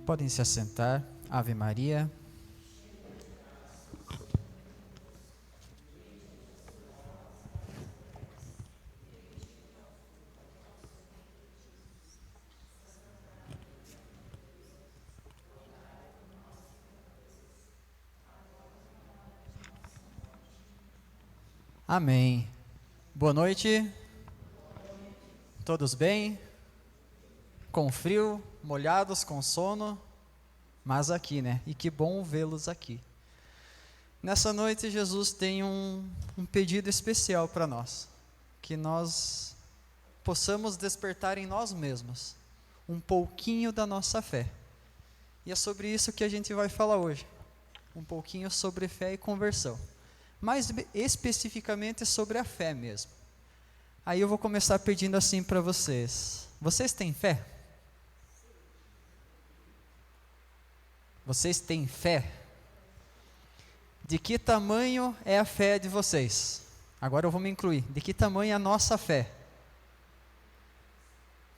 Podem se assentar. Ave Maria. Amém. Boa noite. Todos bem? Com frio, molhados, com sono, mas aqui, né? E que bom vê-los aqui. Nessa noite, Jesus tem um pedido especial para nós, que nós possamos despertar em nós mesmos um pouquinho da nossa fé. E é sobre isso que a gente vai falar hoje, um pouquinho sobre fé e conversão, mais especificamente sobre a fé mesmo. Aí eu vou começar pedindo assim para vocês: vocês têm fé? Vocês têm fé? De que tamanho é a fé de vocês? Agora eu vou me incluir. De que tamanho é a nossa fé?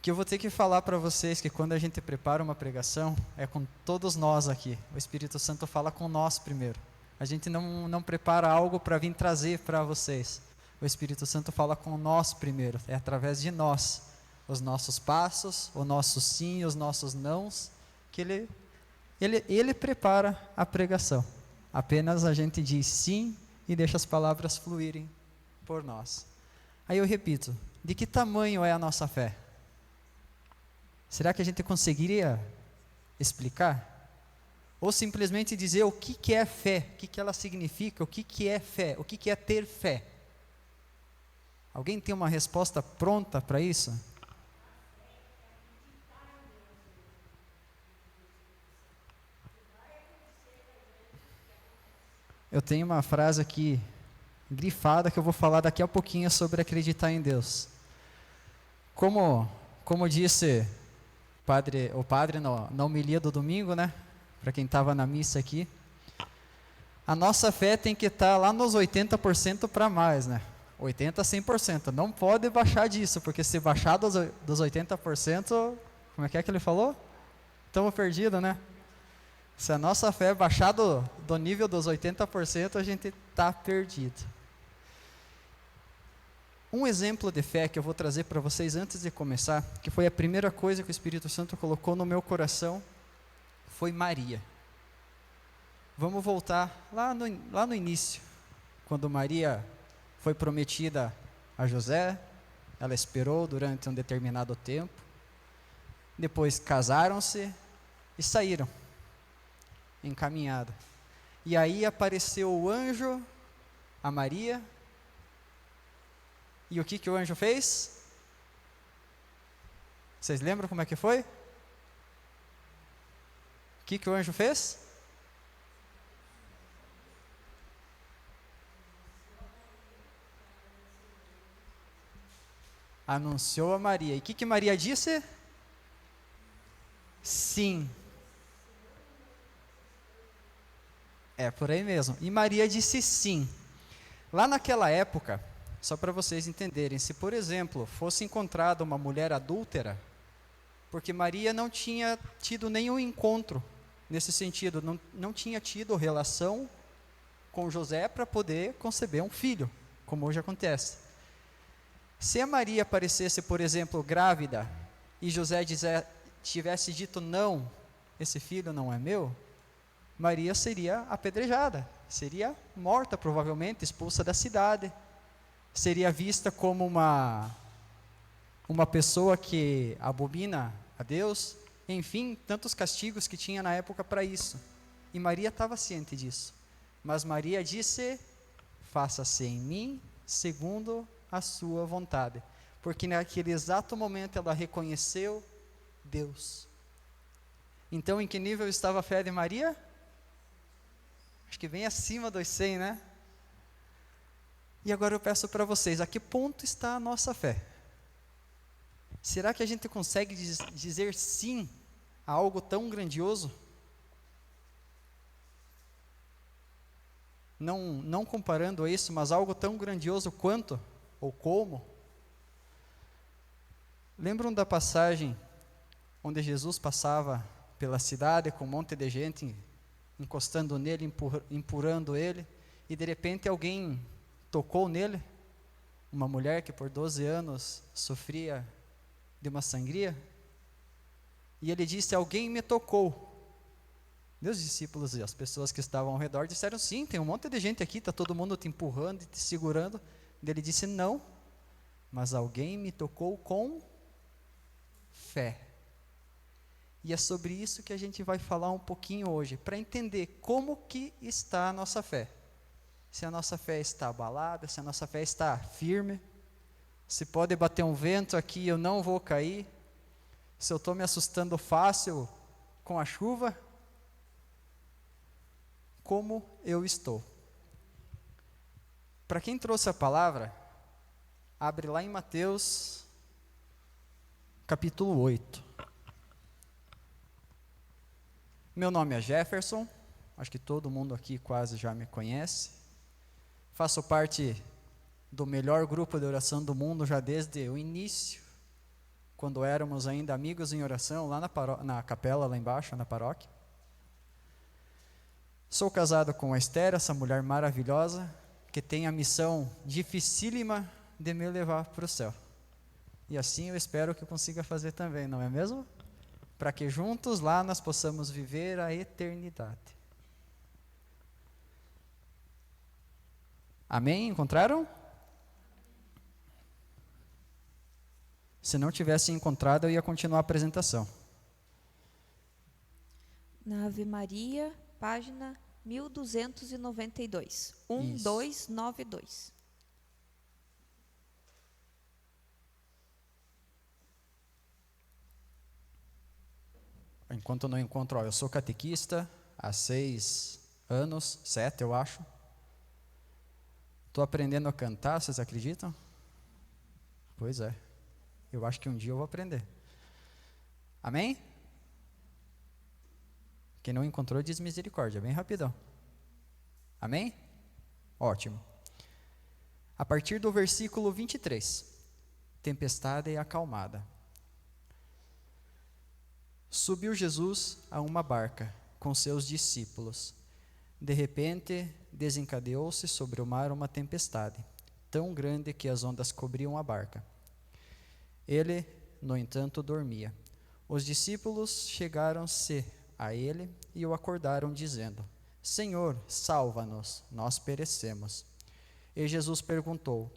Que eu vou ter que falar para vocês que quando a gente prepara uma pregação, é com todos nós aqui. O Espírito Santo fala com nós primeiro. A gente não prepara algo para vir trazer para vocês. O Espírito Santo fala com nós primeiro. É através de nós. Os nossos passos, o nosso sim, os nossos nãos, que Ele prepara a pregação. Apenas a gente diz sim e deixa as palavras fluírem por nós. Aí eu repito: de que tamanho é a nossa fé? Será que a gente conseguiria explicar? Ou simplesmente dizer o que é fé, o que ela significa, o que é fé, o que é ter fé? Alguém tem uma resposta pronta para isso? Eu tenho uma frase aqui, grifada, que eu vou falar daqui a pouquinho sobre acreditar em Deus. Como disse o padre na homilia do domingo, né? Para quem estava na missa aqui, a nossa fé tem que estar lá nos 80% para mais, né? 80% a 100%. Não pode baixar disso, porque se baixar dos 80%, como é que ele falou? Estamos perdidos, né? Se a nossa fé baixar do nível dos 80%, a gente está perdido. Um exemplo de fé que eu vou trazer para vocês antes de começar, que foi a primeira coisa que o Espírito Santo colocou no meu coração, foi Maria. Vamos voltar lá no início, quando Maria foi prometida a José. Ela esperou durante um determinado tempo, depois casaram-se e saíram encaminhada. E aí apareceu o anjo a Maria. E o que o anjo fez? Vocês lembram como é que foi? O que o anjo fez? Anunciou a Maria. E o que Maria disse? Sim. É por aí mesmo. E Maria disse sim. Lá naquela época, só para vocês entenderem, se por exemplo fosse encontrada uma mulher adúltera, porque Maria não tinha tido nenhum encontro nesse sentido, não tinha tido relação com José para poder conceber um filho, como hoje acontece. Se a Maria aparecesse, por exemplo, grávida, e José tivesse dito não, esse filho não é meu, Maria seria apedrejada, seria morta provavelmente, expulsa da cidade, seria vista como uma pessoa que abomina a Deus, enfim, tantos castigos que tinha na época para isso. E Maria estava ciente disso. Mas Maria disse: faça-se em mim segundo a sua vontade. Porque naquele exato momento ela reconheceu Deus. Então, em que nível estava a fé de Maria? Acho que bem acima dos 100, né? E agora eu peço para vocês, a que ponto está a nossa fé? Será que a gente consegue dizer sim a algo tão grandioso? Não comparando isso, mas algo tão grandioso quanto ou como? Lembram da passagem onde Jesus passava pela cidade com um monte de gente encostando nele, empurrando ele, e de repente alguém tocou nele, uma mulher que por 12 anos sofria de uma sangria, e ele disse: alguém me tocou. Meus discípulos e as pessoas que estavam ao redor disseram: sim, tem um monte de gente aqui, está todo mundo te empurrando e te segurando. E ele disse: não, mas alguém me tocou com fé. E é sobre isso que a gente vai falar um pouquinho hoje, para entender como que está a nossa fé. Se a nossa fé está abalada, se a nossa fé está firme, se pode bater um vento aqui eu não vou cair, se eu estou me assustando fácil com a chuva, como eu estou. Para quem trouxe a palavra, abre lá em Mateus, capítulo 8. Meu nome é Jefferson, acho que todo mundo aqui quase já me conhece. Faço parte do melhor grupo de oração do mundo já desde o início, quando éramos ainda amigos em oração, lá na capela, lá embaixo, na paróquia. Sou casado com a Esther, essa mulher maravilhosa, que tem a missão dificílima de me levar para o céu. E assim eu espero que eu consiga fazer também, não é mesmo? Para que juntos lá nós possamos viver a eternidade. Amém? Encontraram? Se não tivesse encontrado, eu ia continuar a apresentação. Na Ave Maria, página 1292. 1292. Enquanto eu não encontro, eu sou catequista há 6 anos, 7 eu acho. Estou aprendendo a cantar, vocês acreditam? Pois é, eu acho que um dia eu vou aprender. Amém? Quem não encontrou, diz misericórdia, bem rapidão. Amém? Ótimo. A partir do versículo 23, tempestade acalmada. Subiu Jesus a uma barca com seus discípulos. De repente, desencadeou-se sobre o mar uma tempestade, tão grande que as ondas cobriam a barca. Ele, no entanto, dormia. Os discípulos chegaram-se a ele e o acordaram, dizendo: Senhor, salva-nos, nós perecemos. E Jesus perguntou: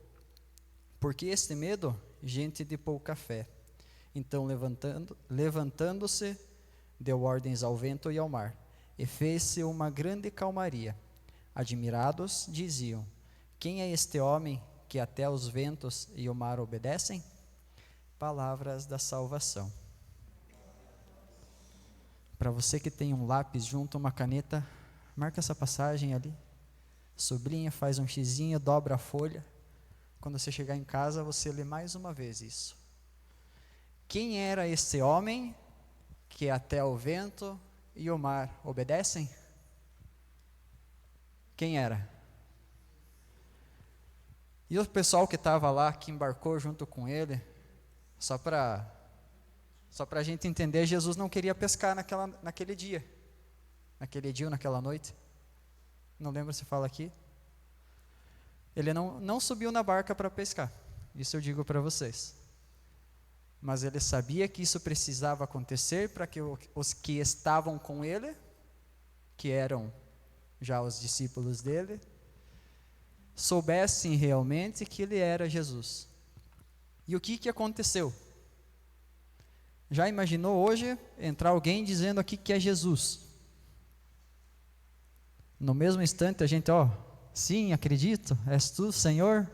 Por que este medo, gente de pouca fé? Então, levantando-se, deu ordens ao vento e ao mar, e fez-se uma grande calmaria. Admirados, diziam: Quem é este homem que até os ventos e o mar obedecem? Palavras da salvação. Para você que tem um lápis junto, uma caneta, marca essa passagem ali, sublinha, faz um xizinho, dobra a folha. Quando você chegar em casa, você lê mais uma vez isso. Quem era esse homem que até o vento e o mar obedecem? Quem era? E o pessoal que estava lá, que embarcou junto com ele, só para a gente entender, Jesus não queria pescar naquele dia ou naquela noite. Não lembro se fala aqui. Ele não subiu na barca para pescar, isso eu digo para vocês. Mas ele sabia que isso precisava acontecer para que os que estavam com ele, que eram já os discípulos dele, soubessem realmente que ele era Jesus. E o que aconteceu? Já imaginou hoje entrar alguém dizendo aqui que é Jesus? No mesmo instante a gente, sim, acredito, és tu, Senhor?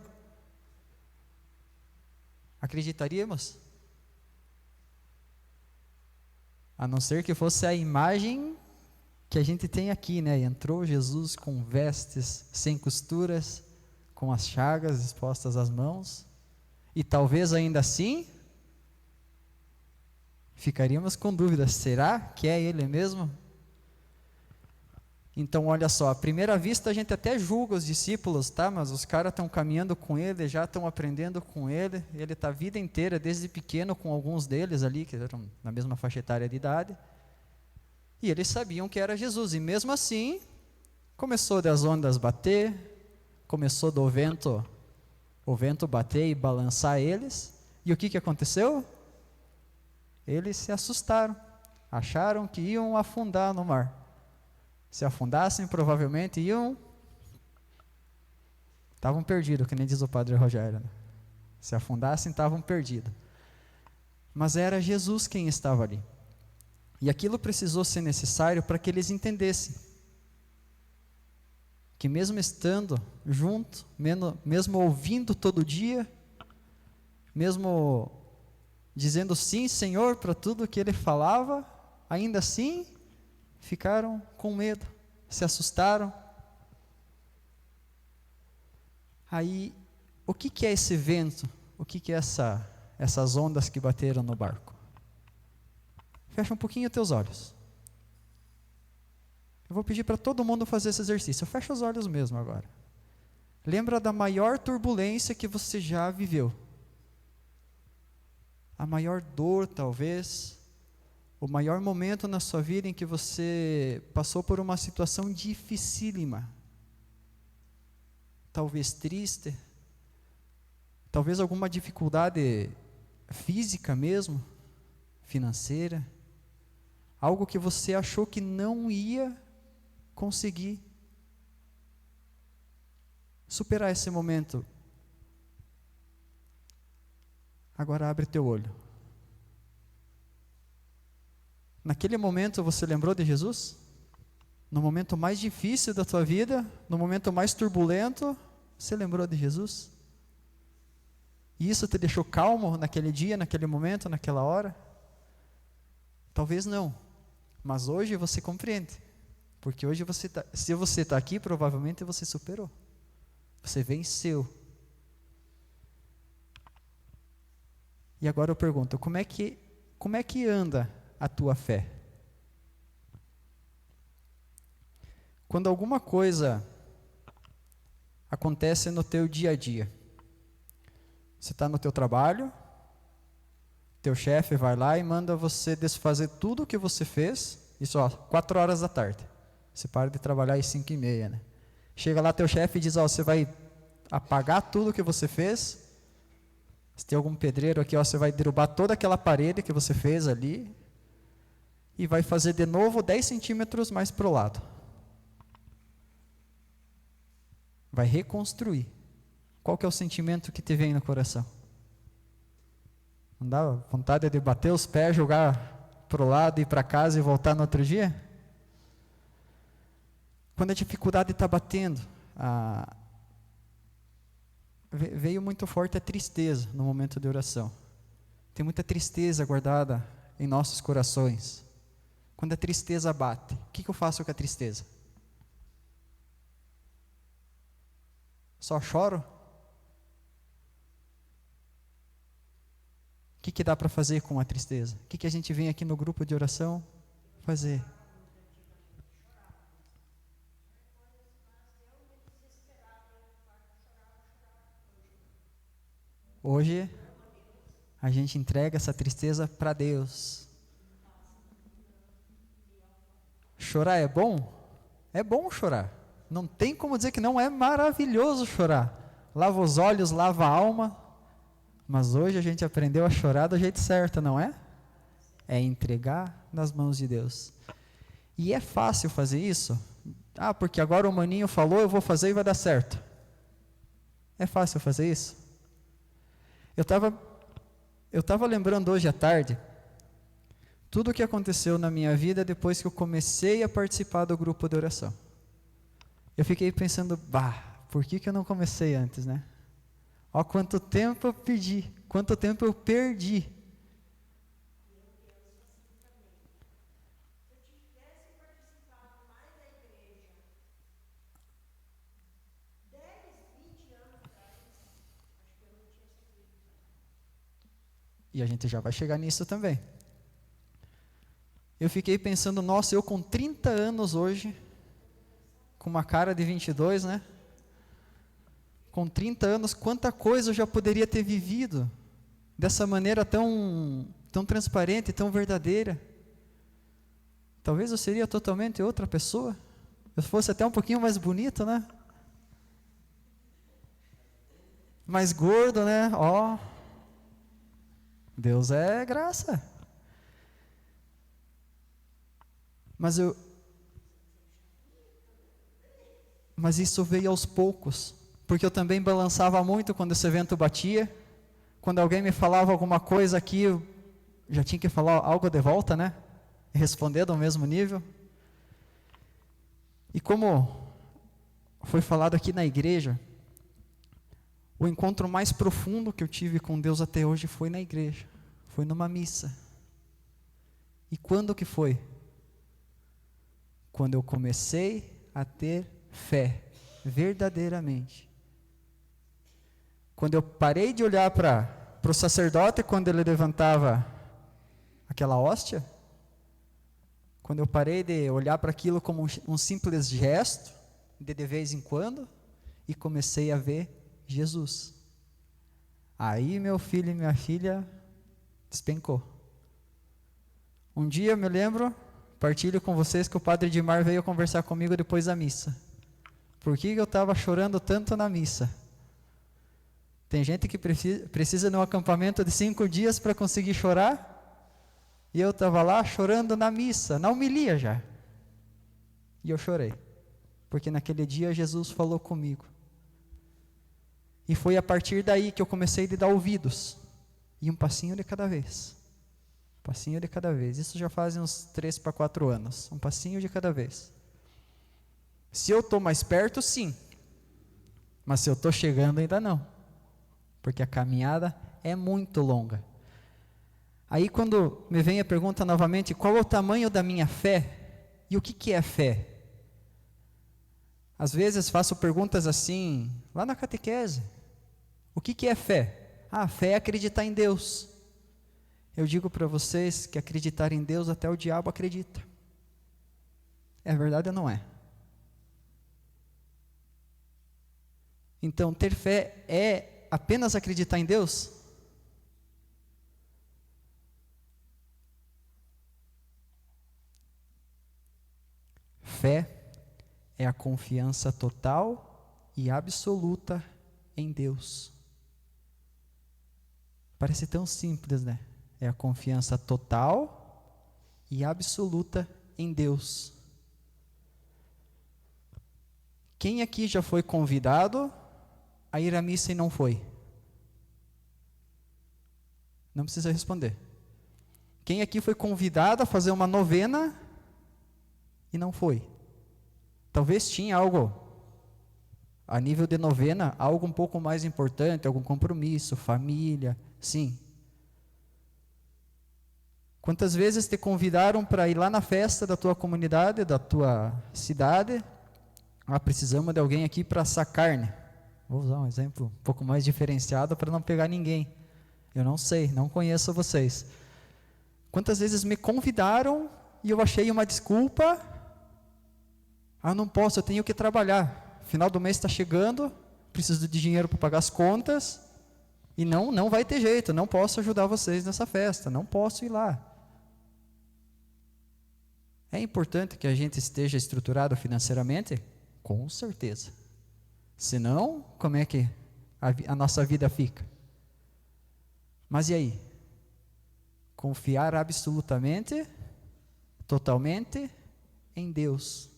Acreditaríamos? A não ser que fosse a imagem que a gente tem aqui, né? Entrou Jesus com vestes sem costuras, com as chagas expostas às mãos, e talvez ainda assim ficaríamos com dúvida, será que é ele mesmo? Então olha só, à primeira vista a gente até julga os discípulos, tá? Mas os caras estão caminhando com ele, já estão aprendendo com ele está a vida inteira, desde pequeno com alguns deles ali, que eram na mesma faixa etária de idade. E eles sabiam que era Jesus. E mesmo assim, começou das ondas bater, começou do o vento bater e balançar eles. E o que aconteceu? Eles se assustaram. Acharam que iam afundar no mar. Se afundassem, provavelmente estavam perdidos, que nem diz o padre Rogério. Né? Se afundassem, estavam perdidos. Mas era Jesus quem estava ali. E aquilo precisou ser necessário para que eles entendessem que mesmo estando junto, mesmo ouvindo todo dia, mesmo dizendo sim, Senhor, para tudo que ele falava, ainda assim ficaram com medo, se assustaram. Aí, o que é esse vento? O que é essas ondas que bateram no barco? Fecha um pouquinho os teus olhos. Eu vou pedir para todo mundo fazer esse exercício. Fecha os olhos mesmo agora. Lembra da maior turbulência que você já viveu. A maior dor, talvez. O maior momento na sua vida em que você passou por uma situação dificílima. Talvez triste. Talvez alguma dificuldade física mesmo, financeira. Algo que você achou que não ia conseguir superar esse momento. Agora abre teu olho. Naquele momento você lembrou de Jesus? No momento mais difícil da tua vida, no momento mais turbulento, você lembrou de Jesus? E isso te deixou calmo naquele dia, naquele momento, naquela hora? Talvez não, mas hoje você compreende. Porque hoje se você está aqui, provavelmente você superou. Você venceu. E agora eu pergunto, como é que anda a tua fé? Quando alguma coisa acontece no teu dia a dia, você está no teu trabalho, teu chefe vai lá e manda você desfazer tudo o que você fez, isso 4 horas da tarde. Você para de trabalhar às 5h30, né? Chega lá teu chefe e diz, você vai apagar tudo o que você fez. Se tem algum pedreiro aqui, você vai derrubar toda aquela parede que você fez ali e vai fazer de novo 10 centímetros mais para o lado. Vai reconstruir. Qual que é o sentimento que te vem no coração? Não dá vontade de bater os pés, jogar para o lado, ir para casa e voltar no outro dia? Quando a dificuldade está batendo, veio muito forte a tristeza no momento de oração. Tem muita tristeza guardada em nossos corações. Quando a tristeza bate, o que eu faço com a tristeza? Só choro? O que dá para fazer com a tristeza? O que a gente vem aqui no grupo de oração fazer? Hoje, a gente entrega essa tristeza para Deus. Chorar é bom? É bom chorar. Não tem como dizer que não é maravilhoso chorar. Lava os olhos, lava a alma. Mas hoje a gente aprendeu a chorar do jeito certo, não é? É entregar nas mãos de Deus. E é fácil fazer isso? Porque agora o maninho falou, eu vou fazer e vai dar certo. É fácil fazer isso? Eu estava lembrando hoje à tarde tudo o que aconteceu na minha vida depois que eu comecei a participar do grupo de oração. Eu fiquei pensando, por que eu não comecei antes, né? Ó, quanto tempo eu pedi, quanto tempo eu perdi. E a gente já vai chegar nisso também. Eu fiquei pensando, nossa, eu com 30 anos hoje, com uma cara de 22, né? Com 30 anos, quanta coisa eu já poderia ter vivido dessa maneira tão transparente, tão verdadeira. talvez eu seria totalmente outra pessoa. Eu fosse até um pouquinho mais bonito, né? Mais gordo, né? Ó, Deus é graça. Mas isso veio aos poucos, porque eu também balançava muito quando esse evento batia. Quando alguém me falava alguma coisa aqui, eu já tinha que falar algo de volta, né? E responder do mesmo nível. E como foi falado aqui na igreja, o encontro mais profundo que eu tive com Deus até hoje foi na igreja, foi numa missa. E quando que foi? Quando eu comecei a ter fé, verdadeiramente. Quando eu parei de olhar para o sacerdote quando ele levantava aquela hóstia, quando eu parei de olhar para aquilo como um simples gesto, de vez em quando, e comecei a ver Jesus. Aí meu filho e minha filha despencou. Um dia eu me lembro, partilho com vocês que o padre Edmar veio conversar comigo depois da missa. Por que eu estava chorando tanto na missa? Tem gente que precisa de um acampamento de 5 dias para conseguir chorar, e eu estava lá chorando na missa, na homilia já. E eu chorei, porque naquele dia Jesus falou comigo. E foi a partir daí que eu comecei a dar ouvidos. E um passinho de cada vez. Um passinho de cada vez. Isso já faz uns 3 para 4 anos. Um passinho de cada vez. Se eu estou mais perto, sim. Mas se eu estou chegando, ainda não. Porque a caminhada é muito longa. Aí quando me vem a pergunta novamente, qual é o tamanho da minha fé? E o que é fé? Às vezes faço perguntas assim, lá na catequese. O que é fé? Fé é acreditar em Deus. Eu digo para vocês que acreditar em Deus até o diabo acredita. É verdade ou não é? Então, ter fé é apenas acreditar em Deus? Fé é a confiança total e absoluta em Deus. Parece tão simples, né? É a confiança total e absoluta em Deus. Quem aqui já foi convidado a ir à missa e não foi? Não precisa responder. Quem aqui foi convidado a fazer uma novena e não foi? Talvez tinha algo, a nível de novena, algo um pouco mais importante, algum compromisso, família, sim. Quantas vezes te convidaram para ir lá na festa da tua comunidade, da tua cidade? Precisamos de alguém aqui para assar carne. Vou usar um exemplo um pouco mais diferenciado para não pegar ninguém. Eu não sei, não conheço vocês. Quantas vezes me convidaram e eu achei uma desculpa? Não posso, eu tenho que trabalhar. Final do mês está chegando, preciso de dinheiro para pagar as contas, e não vai ter jeito, não posso ajudar vocês nessa festa, não posso ir lá. É importante que a gente esteja estruturado financeiramente? Com certeza. Senão, como é que a nossa vida fica? Mas e aí? Confiar absolutamente, totalmente em Deus.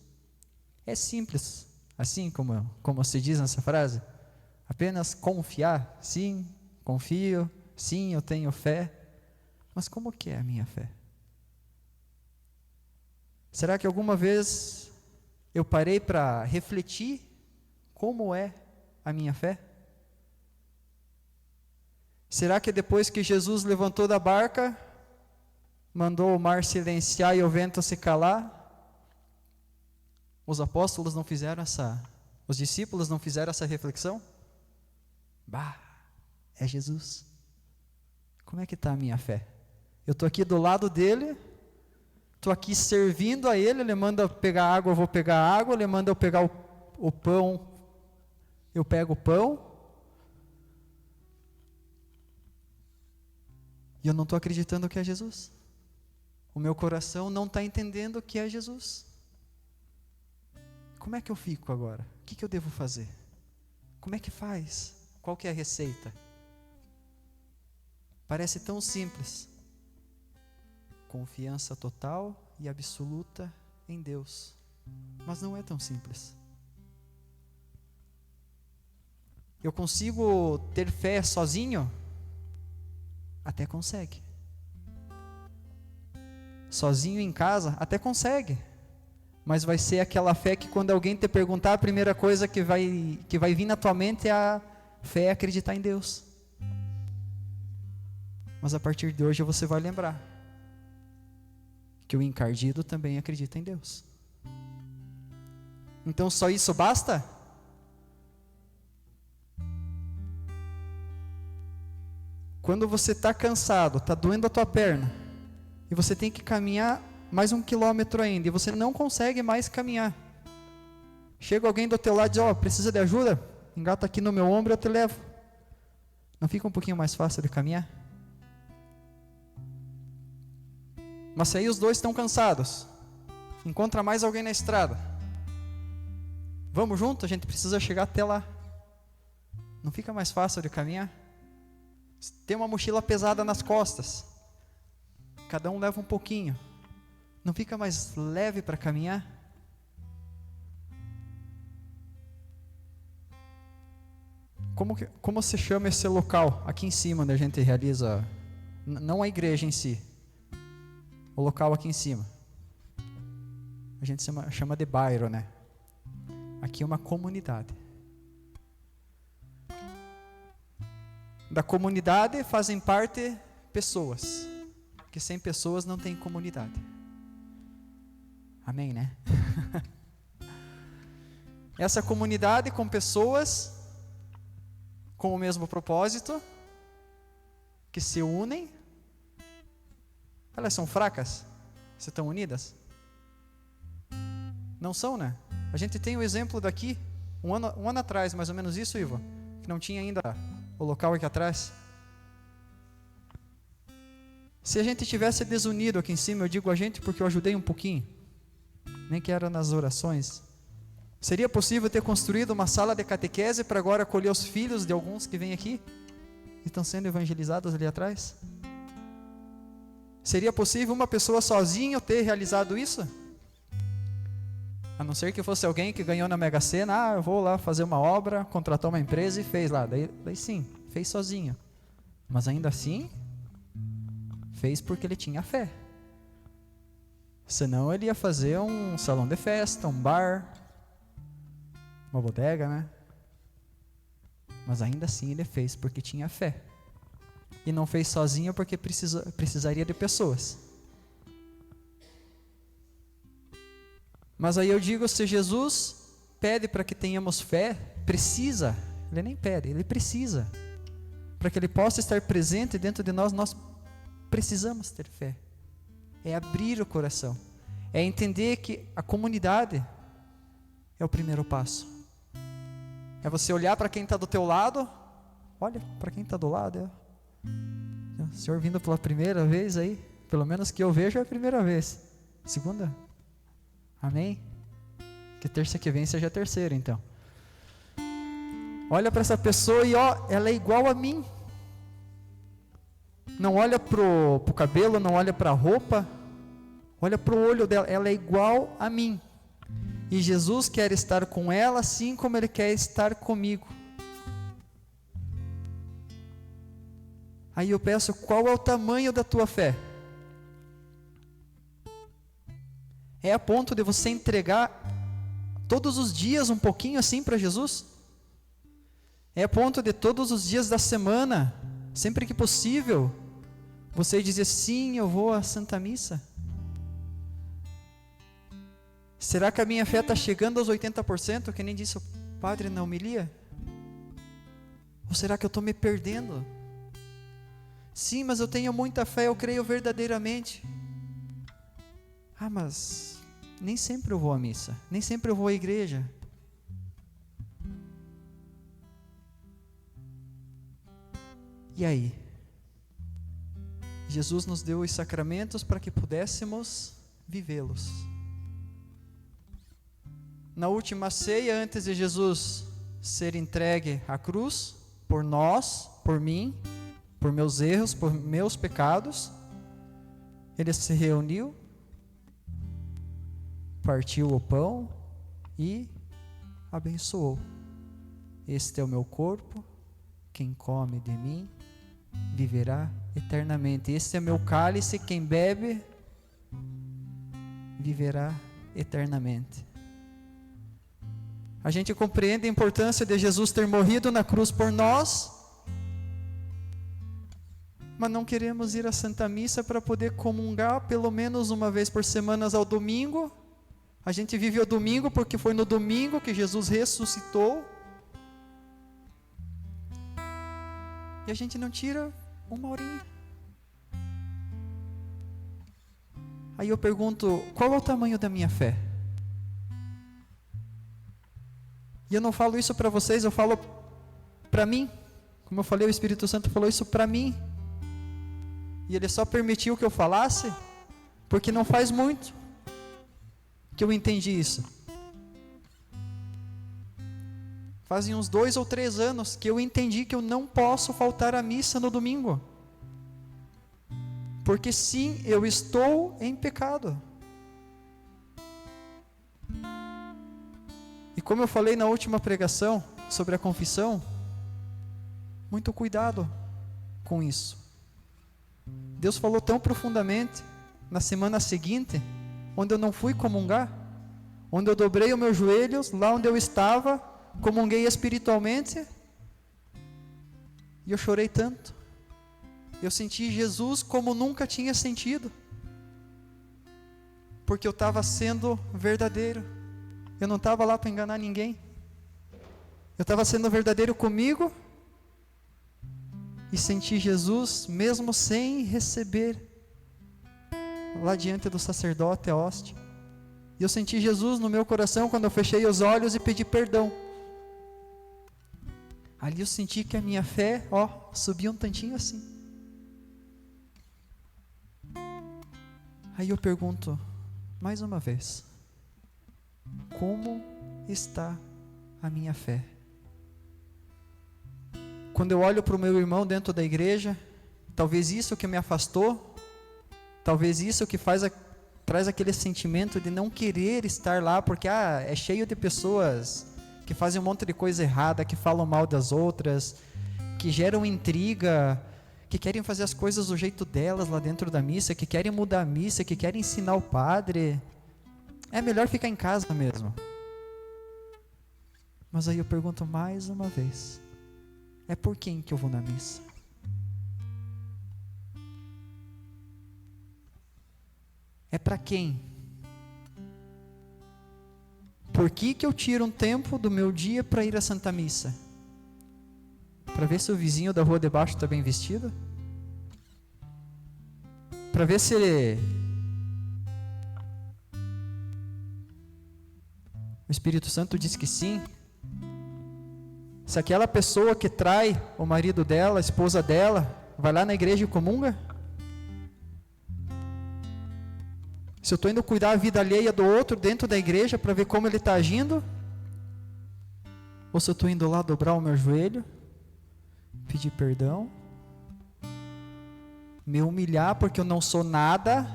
É simples, assim como se diz nessa frase. Apenas confiar. Sim, confio. Sim, eu tenho fé. Mas como que é a minha fé? Será que alguma vez eu parei para refletir como é a minha fé? Será que depois que Jesus levantou da barca, mandou o mar silenciar e o vento se calar, os apóstolos não fizeram os discípulos não fizeram essa reflexão? É Jesus. Como é que está a minha fé? Eu estou aqui do lado dele, estou aqui servindo a ele, ele manda eu pegar água, eu vou pegar água, ele manda eu pegar o pão, eu pego o pão, e eu não estou acreditando que é Jesus. O meu coração não está entendendo o que é Jesus. Como é que eu fico agora? O que eu devo fazer? Como é que faz? Qual que é a receita? Parece tão simples. Confiança total e absoluta em Deus. Mas não é tão simples. Eu consigo ter fé sozinho? Até consegue. Sozinho em casa? Até consegue. Mas vai ser aquela fé que quando alguém te perguntar, a primeira coisa que vai vir na tua mente é a fé acreditar em Deus. Mas a partir de hoje você vai lembrar que o encardido também acredita em Deus. Então só isso basta? Quando você está cansado, está doendo a tua perna, e você tem que caminhar mais 1 quilômetro ainda, e você não consegue mais caminhar. Chega alguém do teu lado e diz, precisa de ajuda? Engata aqui no meu ombro e eu te levo. Não fica um pouquinho mais fácil de caminhar? Mas se aí os dois estão cansados, encontra mais alguém na estrada, vamos junto, a gente precisa chegar até lá. Não fica mais fácil de caminhar? Tem uma mochila pesada nas costas, cada um leva um pouquinho, não fica mais leve para caminhar? Como se chama esse local aqui em cima onde a gente realiza, não a igreja em si, o local aqui em cima, a gente chama de bairro, né? Aqui é uma comunidade. Da comunidade fazem parte pessoas, que sem pessoas não tem comunidade. Amém, né? Essa comunidade com pessoas com o mesmo propósito, que se unem, elas são fracas? Se estão unidas? Não são, né? A gente tem o exemplo daqui, um ano atrás, mais ou menos isso, Ivo, que não tinha ainda o local aqui atrás. Se a gente tivesse desunido aqui em cima, eu digo a gente porque eu ajudei um pouquinho, nem que era nas orações, seria possível ter construído uma sala de catequese para agora acolher os filhos de alguns que vêm aqui e estão sendo evangelizados ali atrás? Seria possível uma pessoa sozinha ter realizado isso? A não ser que fosse alguém que ganhou na Mega Sena, eu vou lá fazer uma obra, contratou uma empresa e fez lá. Daí sim, fez sozinho. Mas ainda assim, fez porque ele tinha fé. Senão ele ia fazer um salão de festa, um bar, uma bodega, né? Mas ainda assim ele fez porque tinha fé. E não fez sozinho porque precisaria de pessoas. Mas aí eu digo, se Jesus pede para que tenhamos fé, precisa, ele nem pede, ele precisa. Para que ele possa estar presente dentro de nós, nós precisamos ter fé. É abrir o coração. É entender que a comunidade é o primeiro passo. É você olhar para quem está do teu lado, olha para quem está do lado. O senhor vindo pela primeira vez aí, pelo menos que eu vejo é a primeira vez. Segunda? Amém? Que terça que vem seja a terceira, então. Olha para essa pessoa e ela é igual a mim. Não olha pro cabelo, não olha para a roupa, olha para o olho dela, ela é igual a mim. E Jesus quer estar com ela assim como Ele quer estar comigo. Aí eu peço, qual é o tamanho da tua fé? É a ponto de você entregar todos os dias um pouquinho assim para Jesus? É a ponto de todos os dias da semana, sempre que possível, você dizer sim, eu vou à Santa Missa? Será que a minha fé está chegando aos 80%, que nem disse o padre na homilia? Ou será que eu estou me perdendo? Sim, mas eu tenho muita fé, eu creio verdadeiramente. Mas nem sempre eu vou à missa, nem sempre eu vou à igreja. E aí? Jesus nos deu os sacramentos para que pudéssemos vivê-los. Na última ceia, antes de Jesus ser entregue à cruz, por nós, por mim, por meus erros, por meus pecados, ele se reuniu, partiu o pão e abençoou. Este é o meu corpo, quem come de mim viverá eternamente. Este é meu cálice, quem bebe viverá eternamente. A gente compreende a importância de Jesus ter morrido na cruz por nós, mas não queremos ir à Santa Missa para poder comungar pelo menos uma vez por semana ao domingo. A gente vive o domingo porque foi no domingo que Jesus ressuscitou. E a gente não tira uma horinha. Aí eu pergunto, qual é o tamanho da minha fé? E eu não falo isso para vocês, eu falo para mim. Como eu falei, o Espírito Santo falou isso para mim. E Ele só permitiu que eu falasse, porque não faz muito que eu entendi isso. Fazem uns 2 ou 3 anos que eu entendi que eu não posso faltar à missa no domingo. Porque sim, eu estou em pecado. E como eu falei na última pregação sobre a confissão, muito cuidado com isso. Deus falou tão profundamente na semana seguinte, onde eu não fui comungar, onde eu dobrei os meus joelhos, lá onde eu estava, comunguei espiritualmente, e eu chorei tanto. Eu senti Jesus como nunca tinha sentido, porque eu estava sendo verdadeiro. Eu não estava lá para enganar ninguém. Eu estava sendo verdadeiro comigo, e senti Jesus mesmo sem receber lá diante do sacerdote a hóstia. E eu senti Jesus no meu coração quando eu fechei os olhos e pedi perdão. Ali eu senti que a minha fé, subia um tantinho assim. Aí eu pergunto, mais uma vez, como está a minha fé? Quando eu olho para o meu irmão dentro da igreja, talvez isso que me afastou, talvez isso que traz aquele sentimento de não querer estar lá, porque é cheio de pessoas que fazem um monte de coisa errada, que falam mal das outras, que geram intriga, que querem fazer as coisas do jeito delas lá dentro da missa, que querem mudar a missa, que querem ensinar o padre. É melhor ficar em casa mesmo. Mas aí eu pergunto mais uma vez, é por quem que eu vou na missa? É para quem? Por que que eu tiro um tempo do meu dia para ir à Santa Missa? Para ver se o vizinho da rua de baixo está bem vestido? Para ver se o Espírito Santo diz que sim? Se aquela pessoa que trai o marido dela, a esposa dela, vai lá na igreja e comunga? Se eu estou indo cuidar a vida alheia do outro dentro da igreja para ver como ele está agindo? Ou se eu estou indo lá dobrar o meu joelho, pedir perdão, me humilhar porque eu não sou nada,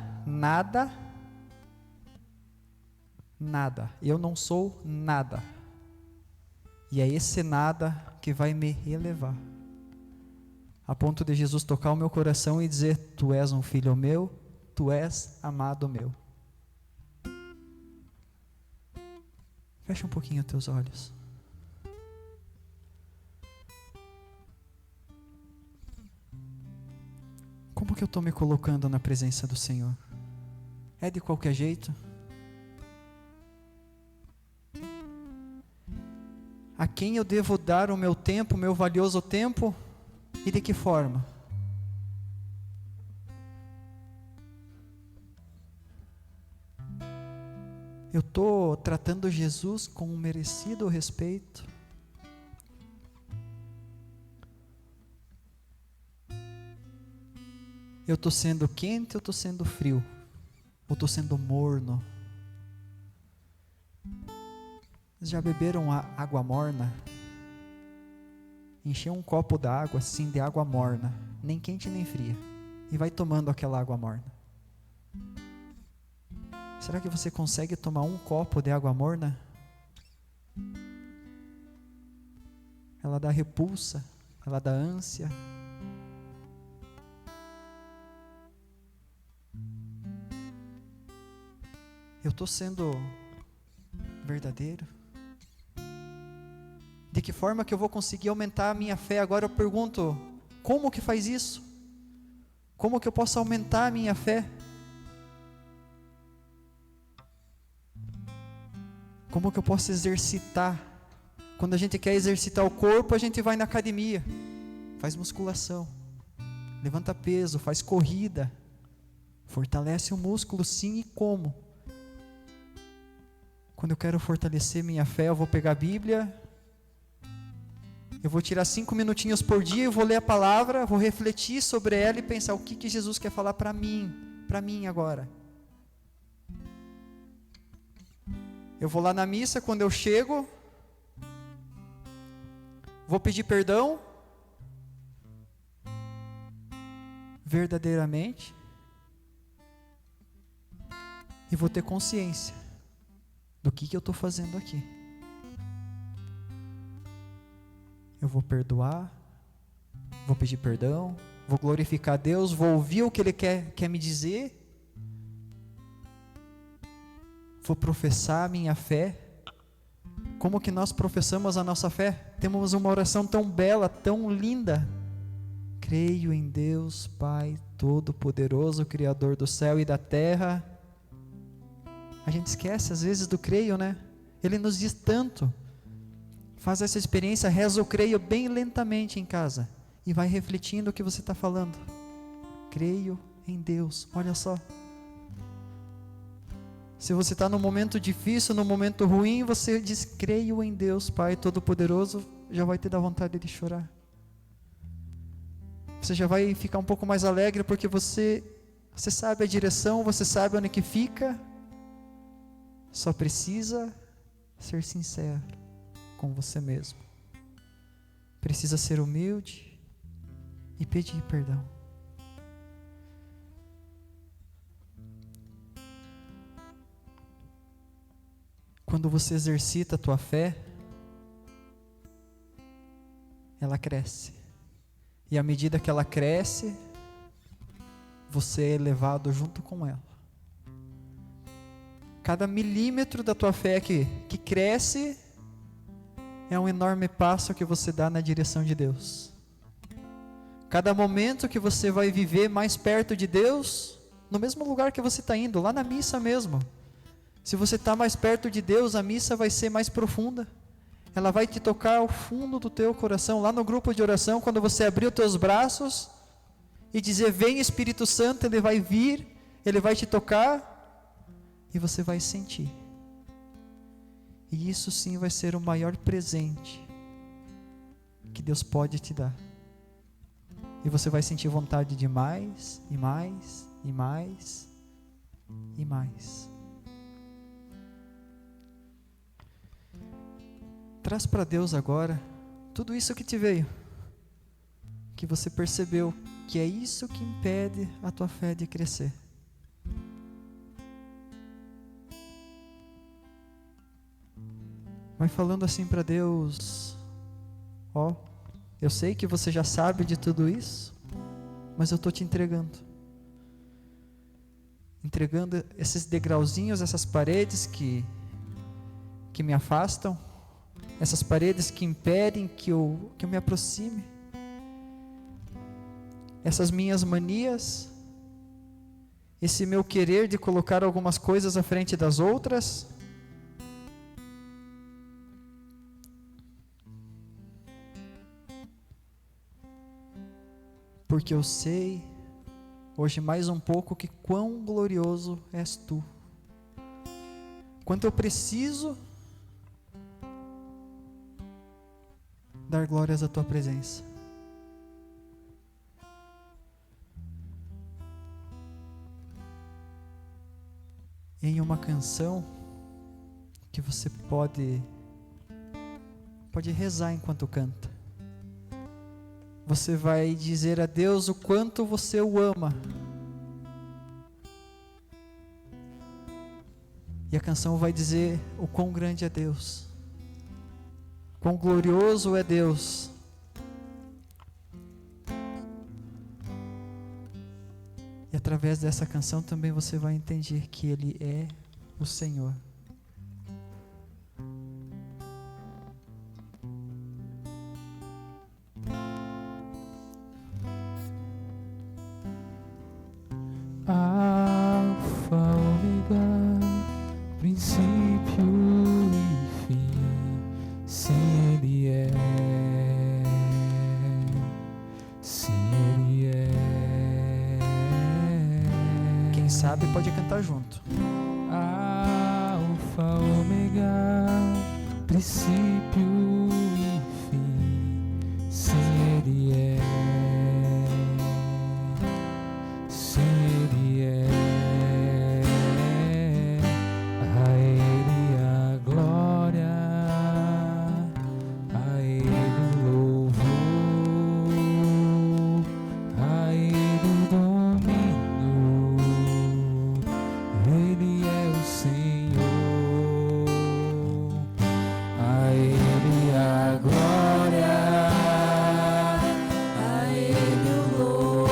eu não sou nada. E é esse nada que vai me elevar, a ponto de Jesus tocar o meu coração e dizer, tu és um filho meu, tu és amado meu. Fecha um pouquinho os teus olhos. Como que eu estou me colocando na presença do Senhor? É de qualquer jeito? A quem eu devo dar o meu tempo, o meu valioso tempo, e de que forma? Eu estou tratando Jesus com um merecido respeito? Eu estou sendo quente ou estou sendo frio? Ou estou sendo morno? Já beberam água morna? Encher um copo d'água assim, de água morna, nem quente nem fria, e vai tomando aquela água morna. Será que você consegue tomar um copo de água morna? Ela dá repulsa, ela dá ânsia. Eu estou sendo verdadeiro? De que forma que eu vou conseguir aumentar a minha fé? Agora eu pergunto, como que faz isso? Como que eu posso aumentar a minha fé? Como que eu posso exercitar? Quando a gente quer exercitar o corpo, a gente vai na academia, faz musculação, levanta peso, faz corrida, fortalece o músculo, sim, e como? Quando eu quero fortalecer minha fé, eu vou pegar a Bíblia, eu vou tirar 5 minutinhos por dia, eu vou ler a palavra, vou refletir sobre ela e pensar o que Jesus quer falar para mim agora. Eu vou lá na missa, quando eu chego, vou pedir perdão, verdadeiramente, e vou ter consciência do que eu estou fazendo aqui. Eu vou perdoar, vou pedir perdão, vou glorificar a Deus, vou ouvir o que Ele quer me dizer, vou professar a minha fé. Como que nós professamos a nossa fé? Temos uma oração tão bela, tão linda. Creio em Deus, Pai Todo-Poderoso, Criador do céu e da terra. A gente esquece às vezes do creio, né? Ele nos diz tanto. Faz essa experiência, reza o creio bem lentamente em casa e vai refletindo o que você está falando. Creio em Deus, olha só. Se você está num momento difícil, num momento ruim, você diz, creio em Deus, Pai Todo-Poderoso, já vai te dar vontade de chorar. Você já vai ficar um pouco mais alegre, porque você sabe a direção, você sabe onde que fica, só precisa ser sincero com você mesmo. Precisa ser humilde e pedir perdão. Quando você exercita a tua fé, ela cresce. E à medida que ela cresce, você é elevado junto com ela. Cada milímetro da tua fé que cresce, é um enorme passo que você dá na direção de Deus. Cada momento que você vai viver mais perto de Deus, no mesmo lugar que você está indo, lá na missa mesmo. Se você está mais perto de Deus, a missa vai ser mais profunda. Ela vai te tocar ao fundo do teu coração. Lá no grupo de oração, quando você abrir os teus braços e dizer, vem Espírito Santo, Ele vai vir, Ele vai te tocar e você vai sentir. E isso sim vai ser o maior presente que Deus pode te dar. E você vai sentir vontade de mais, e mais, e mais, e mais. Traz para Deus agora tudo isso que te veio, que você percebeu que é isso que impede a tua fé de crescer. Vai falando assim para Deus, ó, eu sei que você já sabe de tudo isso, mas eu estou te entregando esses degrauzinhos, essas paredes que me afastam, essas paredes que impedem que eu me aproxime, essas minhas manias, esse meu querer de colocar algumas coisas à frente das outras. Porque eu sei, hoje mais um pouco, que quão glorioso és Tu. Quanto eu preciso dar glórias à Tua presença. em uma canção que você pode rezar enquanto canta. Você vai dizer a Deus o quanto você o ama. E a canção vai dizer o quão grande é Deus, quão glorioso é Deus. E através dessa canção também você vai entender que Ele é o Senhor. Alfa, Ômega, princípio e fim, sim, Ele é, sim, Ele é. Quem sabe pode cantar junto. Alfa, Ômega, princípio e fim, sim, Ele é, sim, Ele é. A Ele a glória, a Ele o louvor, a Ele o domínio. Ele é o Senhor, a Ele a glória, a Ele o louvor,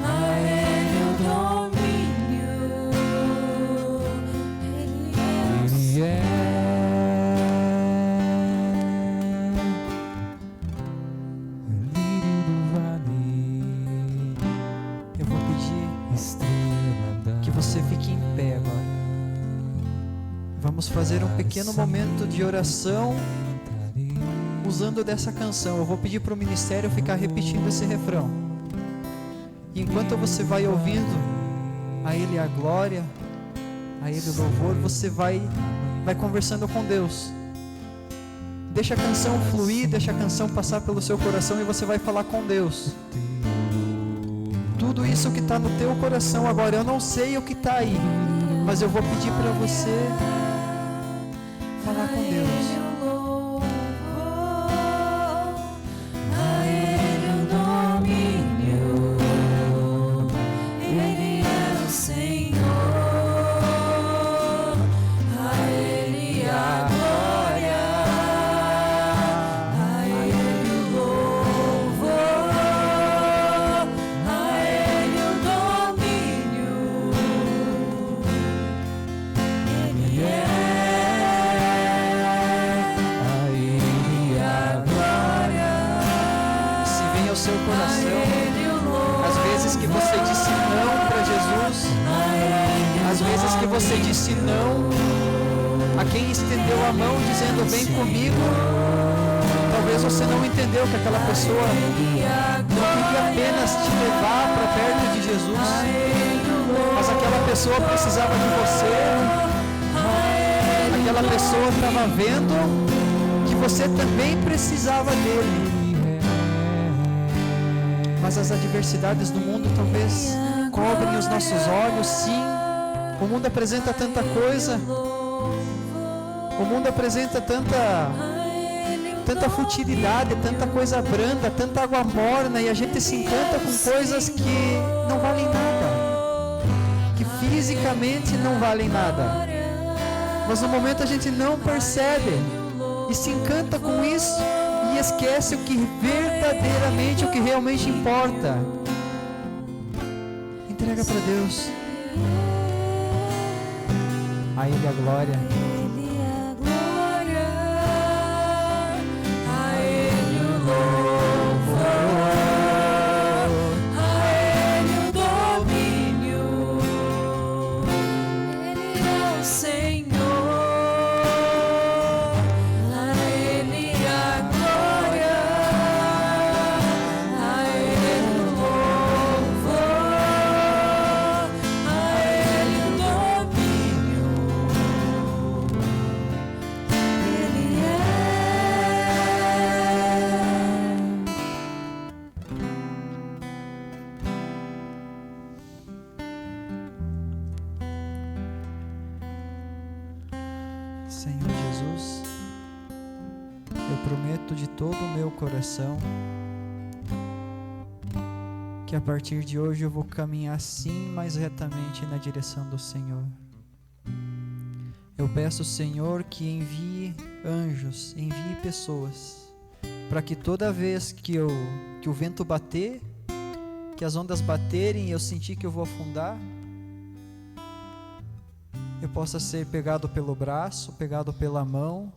a Ele o domínio. Ele é lírio do vale, Eu vou pedir estrela da que você fique em pé agora. Vamos fazer um pequeno momento de oração usando dessa canção. Eu vou pedir para o ministério ficar repetindo esse refrão. E enquanto você vai ouvindo a Ele a glória, a Ele o louvor, você vai conversando com Deus. Deixa a canção fluir, deixa a canção passar pelo seu coração e você vai falar com Deus. Tudo isso que está no teu coração agora, eu não sei o que está aí, mas eu vou pedir para você falar com Deus. A Ele o domínio, Ele é o Senhor, a Ele a glória, a Ele o louvor, a Ele o domínio. Ele é a Ele a glória. Se vem ao seu coração as vezes que você disse não para Jesus, as vezes que você disse não a quem estendeu a mão dizendo vem comigo, talvez você não entendeu que aquela pessoa não queria apenas te levar para perto de Jesus, mas aquela pessoa precisava de você, aquela pessoa estava vendo que você também precisava dele. Mas as adversidades do mundo talvez cobrem os nossos olhos, sim. O mundo apresenta tanta coisa, o mundo apresenta tanta futilidade, tanta coisa branda, tanta água morna, e a gente se encanta com coisas que não valem nada, que fisicamente não valem nada, mas no momento a gente não percebe e se encanta com isso e esquece o que verdadeiramente, o que realmente importa. Entrega para Deus. A Ele a glória. Senhor Jesus, eu prometo de todo o meu coração que a partir de hoje eu vou caminhar sim mais retamente na direção do Senhor. Eu peço, Senhor, que envie anjos, envie pessoas, para que toda vez que o vento bater, que as ondas baterem e eu sentir que eu vou afundar, eu possa ser pegado pelo braço, pegado pela mão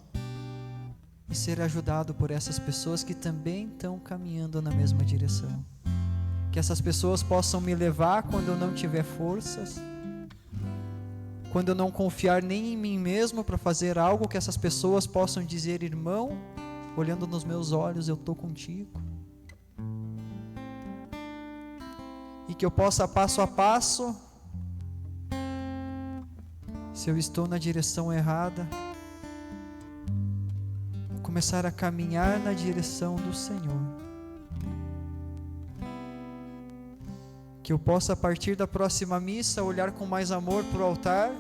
e ser ajudado por essas pessoas que também estão caminhando na mesma direção. Que essas pessoas possam me levar quando eu não tiver forças, quando eu não confiar nem em mim mesmo para fazer algo, que essas pessoas possam dizer: irmão, olhando nos meus olhos, eu estou contigo. E que eu possa, passo a passo, se eu estou na direção errada, começar a caminhar na direção do Senhor. Que eu possa, a partir da próxima missa, olhar com mais amor para o altar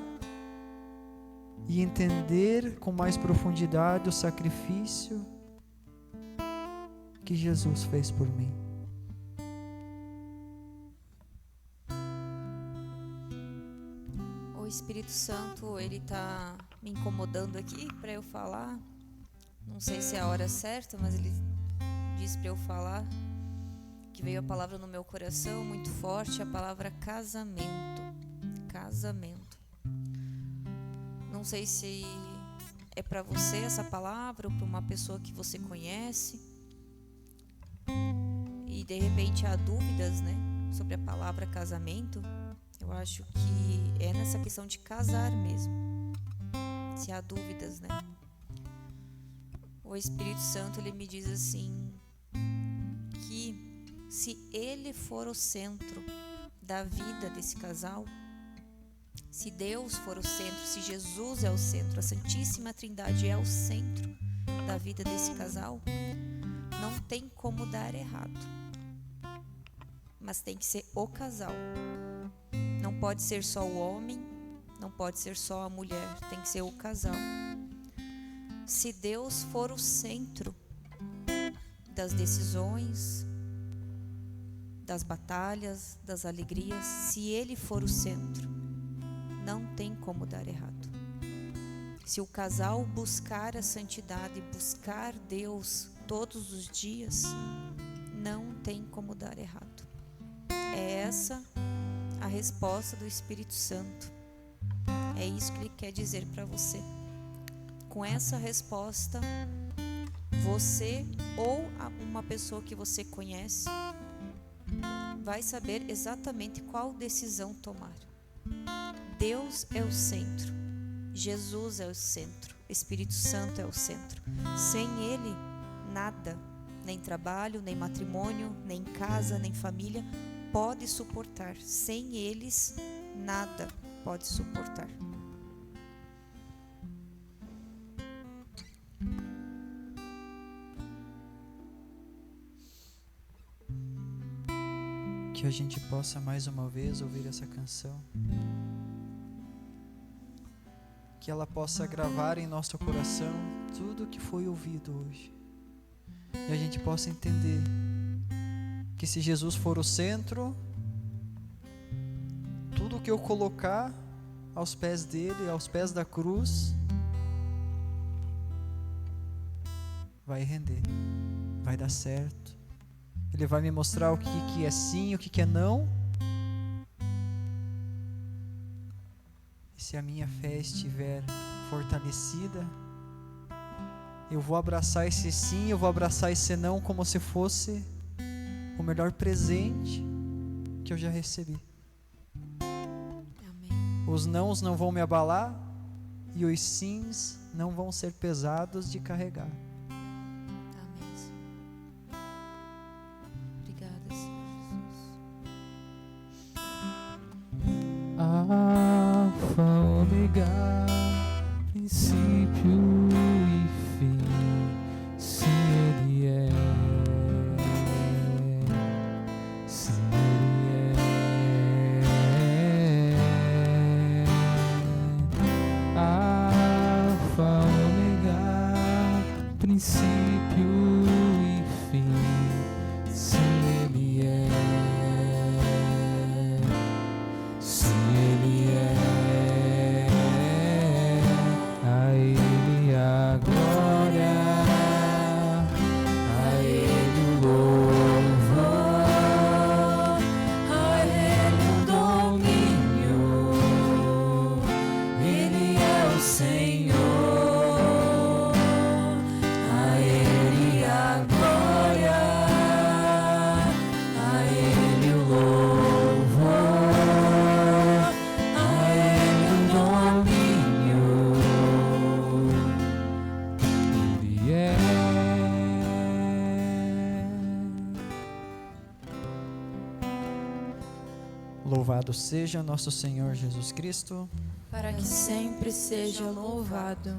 e entender com mais profundidade o sacrifício que Jesus fez por mim. O Espírito Santo, ele tá me incomodando aqui para eu falar. Não sei se é a hora certa, mas ele disse para eu falar, que veio a palavra no meu coração muito forte, a palavra casamento. Casamento. Não sei se é para você essa palavra ou para uma pessoa que você conhece. E de repente há dúvidas, né, sobre a palavra casamento. Eu acho que é nessa questão de casar mesmo. Se há dúvidas, né? O Espírito Santo, ele me diz assim, que se ele for o centro da vida desse casal, se Deus for o centro, se Jesus é o centro, a Santíssima Trindade é o centro da vida desse casal, não tem como dar errado. Mas tem que ser o casal. Não pode ser só o homem, não pode ser só a mulher, tem que ser o casal. Se Deus for o centro das decisões, das batalhas, das alegrias, se Ele for o centro, não tem como dar errado. Se o casal buscar a santidade, buscar Deus todos os dias, não tem como dar errado. É essa a resposta do Espírito Santo. É isso que Ele quer dizer para você. Com essa resposta, você ou uma pessoa que você conhece vai saber exatamente qual decisão tomar. Deus é o centro, Jesus é o centro, Espírito Santo é o centro. Sem Ele, nada, nem trabalho, nem matrimônio, nem casa, nem família pode suportar. Sem eles, nada pode suportar. Que a gente possa mais uma vez ouvir essa canção, que ela possa gravar em nosso coração tudo que foi ouvido hoje, e a gente possa entender que se Jesus for o centro, tudo que eu colocar aos pés dele, aos pés da cruz, vai render, vai dar certo. Ele vai me mostrar o que é sim, o que é não. E se a minha fé estiver fortalecida, eu vou abraçar esse sim, eu vou abraçar esse não como se fosse o melhor presente que eu já recebi. Amém. Os nãos não vão me abalar e os sims não vão ser pesados de carregar. Amém, Senhor. Obrigada, Senhor Jesus. Alfa, Ômega, princípio e fim, sim Ele é, sim Ele é. Alfa, e fim, sim, Ele é. Sim, Ele é. A Ele a glória, a Ele o louvor, a Ele o domínio. Ele é o Senhor. A Ele a glória, a Ele o louvor, a Ele o domínio. Ele é. Louvado seja nosso Senhor Jesus Cristo. para que sempre seja louvado.